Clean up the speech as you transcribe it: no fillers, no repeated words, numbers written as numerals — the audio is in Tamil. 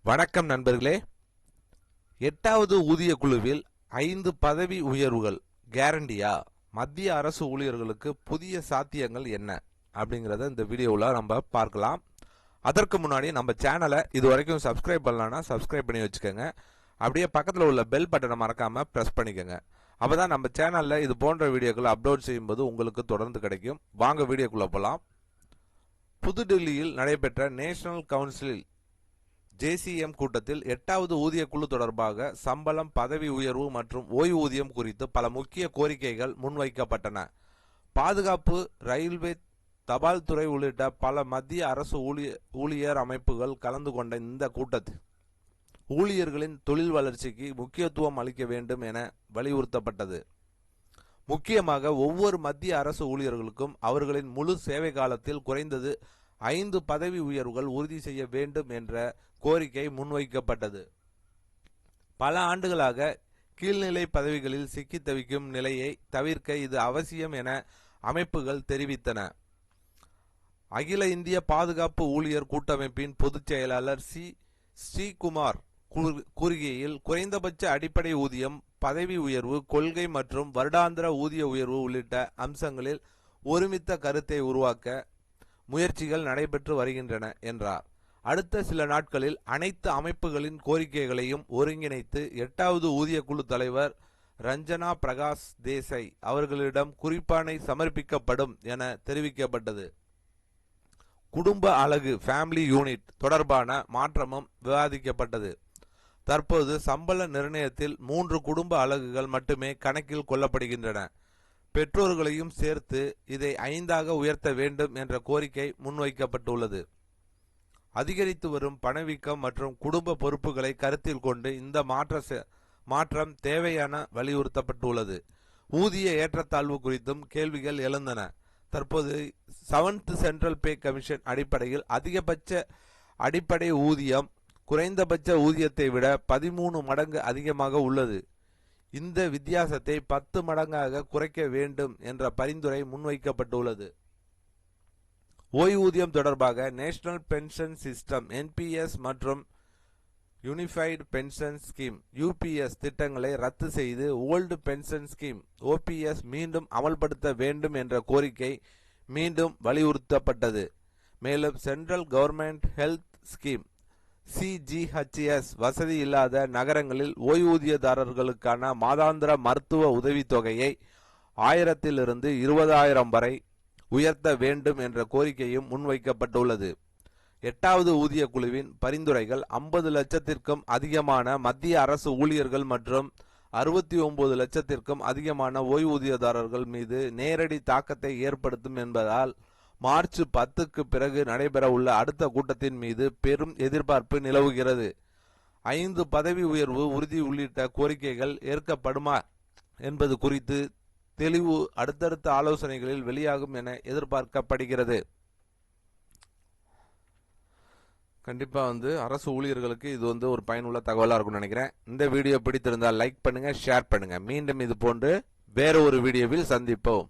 வணக்கம் நண்பர்களே. 8வது ஊதிய குழுவில் 5 பதவி உயர்வுகள் கேரண்டியா? மத்திய அரசு ஊழியர்களுக்கு புதிய சாத்தியங்கள் என்ன அப்படிங்கறத இந்த வீடியோவில் நம்ம பார்க்கலாம். அதற்கு முன்னாடி நம்ம சேனலை இதுவரைக்கும் சப்ஸ்கிரைப் பண்ணலன்னா சப்ஸ்கிரைப் பண்ணி வச்சுக்கோங்க. அப்படியே பக்கத்தில் உள்ள பெல் பட்டனை மறக்காம பிரஸ் பண்ணிக்கோங்க. அப்பதான் நம்ம சேனல்ல இது போன்ற வீடியோக்கள் அப்லோட் செய்யும்போது உங்களுக்கு தொடர்ந்து கிடைக்கும். வாங்க வீடியோக்குள்ள போகலாம். புதுடில்லியில் நடைபெற்ற நேஷனல் கவுன்சில் JCM கூட்டத்தில் 8வது ஊதிய குழு தொடர்பாக சம்பளம், பதவி உயர்வு மற்றும் ஓய்வூதியம் குறித்து பல முக்கிய கோரிக்கைகள் முன்வைக்கப்பட்டன. பாதுகாப்பு, ரயில்வே, தபால் துறை உள்ளிட்ட பல மத்திய அரசு ஊழியர் அமைப்புகள் கலந்து கொண்ட இந்த கூட்டத்தில் ஊழியர்களின் தொழில் வளர்ச்சிக்கு முக்கியத்துவம் அளிக்க வேண்டும் என வலியுறுத்தப்பட்டது. முக்கியமாக ஒவ்வொரு மத்திய அரசு ஊழியர்களுக்கும் அவர்களின் முழு சேவை காலத்தில் குறைந்தது 5 பதவி உயர்வுகள் உறுதி செய்ய வேண்டும் என்ற கோரிக்கை முன்வைக்கப்பட்டது. பல ஆண்டுகளாக கீழ்நிலை பதவிகளில் சிக்கி தவிக்கும் நிலையை தவிர்க்க இது அவசியம் என அமைப்புகள் தெரிவித்தன. அகில இந்திய பாதுகாப்பு ஊழியர் கூட்டமைப்பின் பொதுச் செயலாளர் ஸ்ரீகுமார் கூறுகையில், குறைந்தபட்ச அடிப்படை ஊதியம், பதவி உயர்வு கொள்கை மற்றும் வருடாந்திர ஊதிய உயர்வு உள்ளிட்ட அம்சங்களில் ஒருமித்த கருத்தை உருவாக்க முயற்சிகள் நடைபெற்று வருகின்றன என்றார். அடுத்த சில நாட்களில் அனைத்து அமைப்புகளின் கோரிக்கைகளையும் ஒருங்கிணைத்து 8வது ஊதிய குழு தலைவர் ரஞ்சனா பிரகாஷ் தேசாய் அவர்களிடம் குறிப்பாணை சமர்ப்பிக்கப்படும் என தெரிவிக்கப்பட்டது. குடும்ப அலகு ஃபேமிலி யூனிட் தொடர்பான மாற்றமும் விவாதிக்கப்பட்டது. தற்போது சம்பள நிர்ணயத்தில் 3 குடும்ப அலகுகள் மட்டுமே கணக்கில் கொள்ளப்படுகின்றன. பெற்றோர்களையும் சேர்த்து இதை 5ஆக உயர்த்த வேண்டும் என்ற கோரிக்கை முன்வைக்கப்பட்டுள்ளது. அதிகரித்து வரும் பணவீக்கம் மற்றும் குடும்ப பொறுப்புகளை கருத்தில் கொண்டு இந்த மாற்றம் தேவையான வலியுறுத்தப்பட்டுள்ளது. ஊதிய ஏற்றத்தாழ்வு குறித்தும் கேள்விகள் எழுந்தன. தற்போது 7th சென்ட்ரல் பே கமிஷன் அடிப்படையில் அதிகபட்ச அடிப்படை ஊதியம் குறைந்தபட்ச ஊதியத்தை விட 13 மடங்கு அதிகமாக உள்ளது. இந்த வித்தியாசத்தை 10 மடங்காக குறைக்க வேண்டும் என்ற பரிந்துரை முன்வைக்கப்பட்டுள்ளது. ஓய்வூதியம் தொடர்பாக நேஷனல் பென்ஷன் சிஸ்டம் NPS மற்றும் யூனிஃபைடு பென்ஷன் ஸ்கீம் UPS திட்டங்களை ரத்து செய்து ஓல்டு பென்ஷன் ஸ்கீம் OPS மீண்டும் அமல்படுத்த வேண்டும் என்ற கோரிக்கை மீண்டும் வலியுறுத்தப்பட்டது. மேலும் central government health scheme CGHS வசதி இல்லாத நகரங்களில் ஓய்வூதியதாரர்களுக்கான மாதாந்திர மருத்துவ உதவித்தொகையை 1000 20,000 வரை உயர்த்த வேண்டும் என்ற கோரிக்கையும் முன்வைக்கப்பட்டுள்ளது. 8வது ஊதிய குழுவின் பரிந்துரைகள் 50 லட்சத்திற்கும் அதிகமான மத்திய அரசு ஊழியர்கள் மற்றும் 69 லட்சத்திற்கும் அதிகமான ஓய்வூதியதாரர்கள் மீது நேரடி தாக்கத்தை ஏற்படுத்தும் என்பதால் மார்ச் 10க்கு பிறகு நடைபெற உள்ள அடுத்த கூட்டத்தின் மீது பெரும் எதிர்பார்ப்பு நிலவுகிறது. 5 பதவி உயர்வு உறுதி உள்ளிட்ட கோரிக்கைகள் ஏற்கப்படுமா என்பது குறித்து தெளிவு அடுத்தடுத்த ஆலோசனைகளில் வெளியாகும் என எதிர்பார்க்கப்படுகிறது. கண்டிப்பா அரசு ஊழியர்களுக்கு இது ஒரு பயனுள்ள தகவலா இருக்கும்னு நினைக்கிறேன். இந்த வீடியோ பிடித்திருந்தால் லைக் பண்ணுங்க, ஷேர் பண்ணுங்க. மீண்டும் இது போன்று வேற ஒரு வீடியோவில் சந்திப்போம்.